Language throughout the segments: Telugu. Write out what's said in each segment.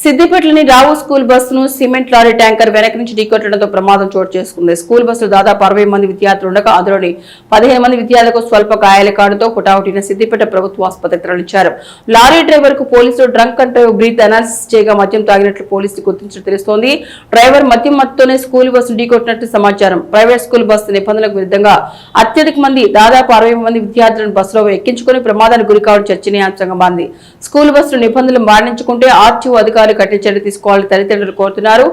సిద్దిపేటలోని రావు స్కూల్ బస్సును సిమెంట్ లారీ ట్యాంకర్ వెనక నుంచి ఢీకొట్టడంతో ప్రమాదం చోటు చేసుకుంది. స్కూల్ బస్సులో దాదాపు 60 మంది విద్యార్థులు ఉండగా అందులోని 15 మంది విద్యార్థులకు స్వల్ప గాయాల కారణంతో హుటాహుటిన సిద్దిపేట ప్రభుత్వ ఆసుపత్రికి తరలించారు. లారీ డ్రైవర్ కు పోలీసులు డ్రంక్ అండ్ బ్రీత్ అనాలిసిస్ చేయగా మద్యం తాగినట్లు పోలీసులు గుర్తించినట్టు తెలుస్తోంది. డ్రైవర్ మద్యం మత్తుతోనే స్కూల్ బస్సును ఢీకొట్టినట్టు సమాచారం. ప్రైవేట్ స్కూల్ బస్సు నిబంధనలకు విరుద్ధంగా అత్యధిక మంది దాదాపు 60 మంది విద్యార్థులను బస్సులో ఎక్కించుకుని ప్రమాదానికి గురికావడం చర్చనీయాంశంగా మారింది. స్కూల్ బస్సులు నిబంధనలు మారించుకుంటే ఆర్టీఓ అధికారులు కఠిన చర్య తీసుకోవాలని తల్లిదండ్రులు కోరుతున్నారు.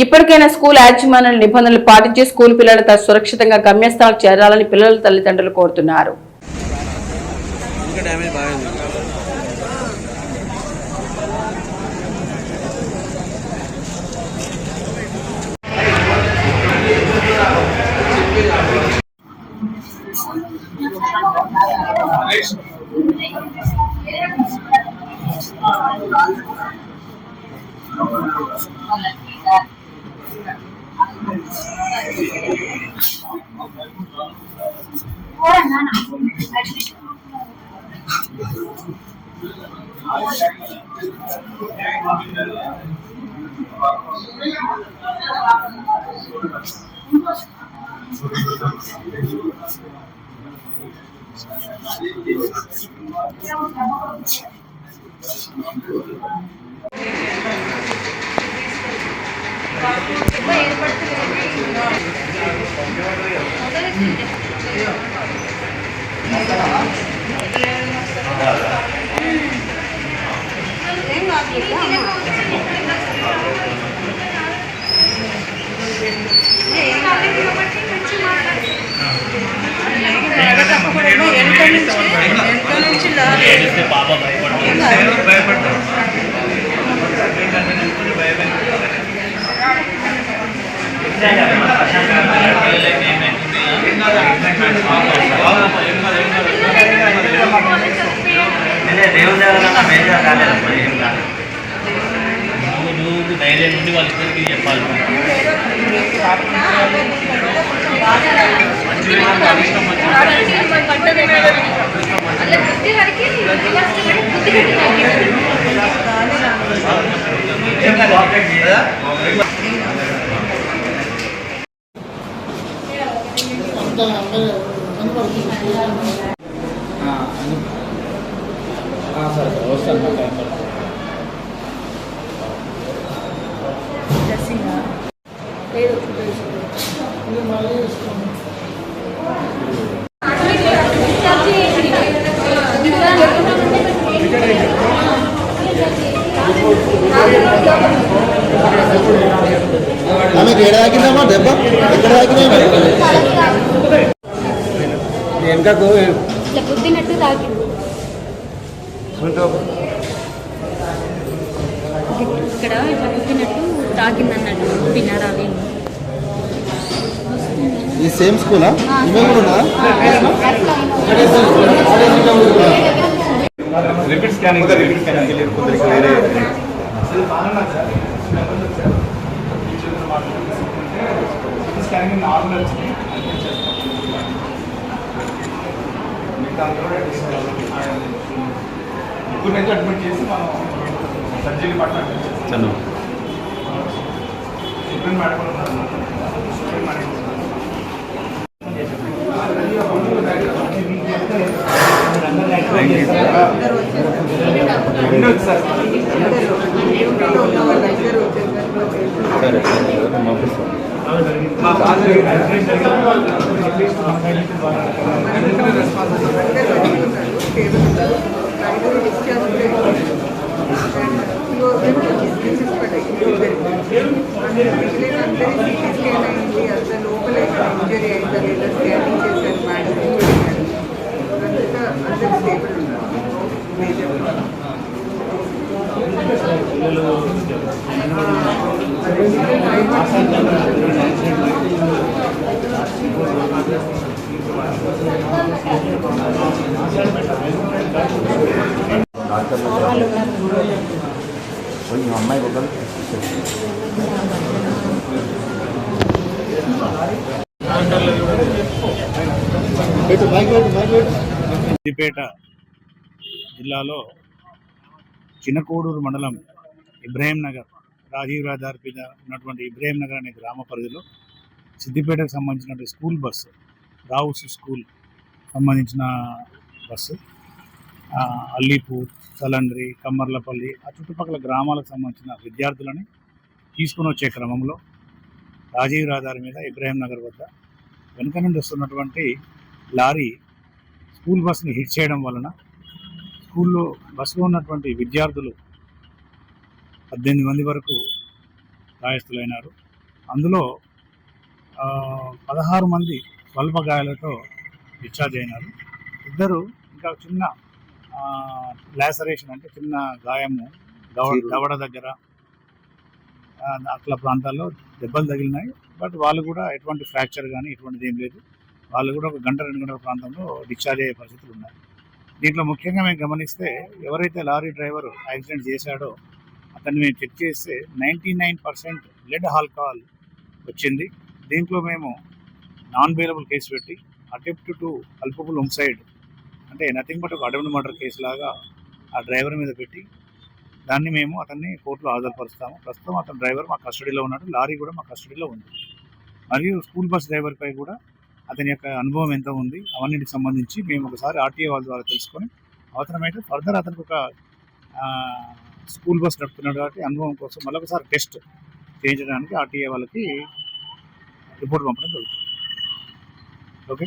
ఇప్పటికైనా స్కూల్ యాజమాన్యాల నిబంధనలు పాటించి స్కూల్ పిల్లలను సురక్షితంగా గమ్యస్థానాలకు చేరాలని పిల్లల తల్లిదండ్రులు కోరుతున్నారు. ధైర్యం నుండి వాళ్ళిద్దరికి చెప్పాలి. దెబ్బ వెనకకు గుద్దినట్టు తాకింది. ఇక్కడ ఇట్లా గుద్దినట్టు తాకింది అన్నట్టు పిన్నారావి. ఈ సేమ్ స్కూలా రిపీట్ స్కానింగ్ స్కానింగ్ నార్మల్ వచ్చింది. ముగ్గురు అడ్మిట్ చేసి మనం సర్జరీ పట్ల సుప్రీం అమ్మాయి సిద్దిపేట జిల్లాలో చినకోడూరు మండలం ఇబ్రాహీం నగర్ రాజీవ్ రహదారి మీద ఉన్నటువంటి ఇబ్రాహీం నగర్ అనే గ్రామ పరిధిలో సిద్దిపేటకు సంబంధించిన స్కూల్ బస్సు రావుస్ స్కూల్ సంబంధించిన బస్సు అల్లీపూర్, సలండ్రి, కమ్మర్లపల్లి ఆ చుట్టుపక్కల గ్రామాలకు సంబంధించిన విద్యార్థులని తీసుకుని వచ్చే క్రమంలో రాజీవ్ రహదారి మీద ఇబ్రాహీం నగర్ వద్ద వెనుక నుండి వస్తున్నటువంటి లారీ స్కూల్ బస్సుని హిట్ చేయడం వలన బస్సులో ఉన్నటువంటి విద్యార్థులు 18 మంది వరకు గాయస్తులైనారు. అందులో 16 మంది స్వల్ప గాయాలతో డిశ్చార్జ్ అయినారు. 2 ఇంకా చిన్న లాసరేషన్ అంటే చిన్న గాయము దవడ దగ్గర అట్లా ప్రాంతాల్లో దెబ్బలు తగిలినాయి. బట్ వాళ్ళు కూడా ఎటువంటి ఫ్రాక్చర్ కానీ ఎటువంటిది ఏం లేదు. వాళ్ళు కూడా 1 గంట 2 గంటల ప్రాంతంలో డిశ్చార్జ్ అయ్యే పరిస్థితులు ఉన్నాయి. దీంట్లో ముఖ్యంగా మేము గమనిస్తే ఎవరైతే లారీ డ్రైవర్ యాక్సిడెంట్ చేశాడో అతన్ని మేము చెక్ చేస్తే 99% లెడ్ ఆల్కహాల్ వచ్చింది. దీంట్లో మేము నాన్ బెయిలబుల్ కేసు పెట్టి అటెంప్ట్ టు కల్పబుల్ హోమ్సైడ్ అంటే నథింగ్ బట్ ఒక అటెంప్ట్ మర్డర్ కేసు లాగా ఆ డ్రైవర్ మీద పెట్టి దాన్ని మేము అతన్ని కోర్టులో హాజరుపరుస్తాము. ప్రస్తుతం అతని డ్రైవర్ మా కస్టడీలో ఉన్నాడు, లారీ కూడా మా కస్టడీలో ఉంది. మరియు స్కూల్ బస్ డ్రైవర్పై కూడా అతని యొక్క అనుభవం ఎంత ఉంది అవన్నిటికి సంబంధించి మేము ఒకసారి ఆర్టీఏ వాళ్ళ ద్వారా తెలుసుకొని అవసరమైతే ఫర్దర్ అతనికి ఒక స్కూల్ బస్ నడుపుతున్నాడు కాబట్టి అనుభవం కోసం మరొకసారి టెస్ట్ చేయించడానికి ఆర్టీఏ వాళ్ళకి రిపోర్ట్ పంపడం జరుగుతుంది. ఓకే.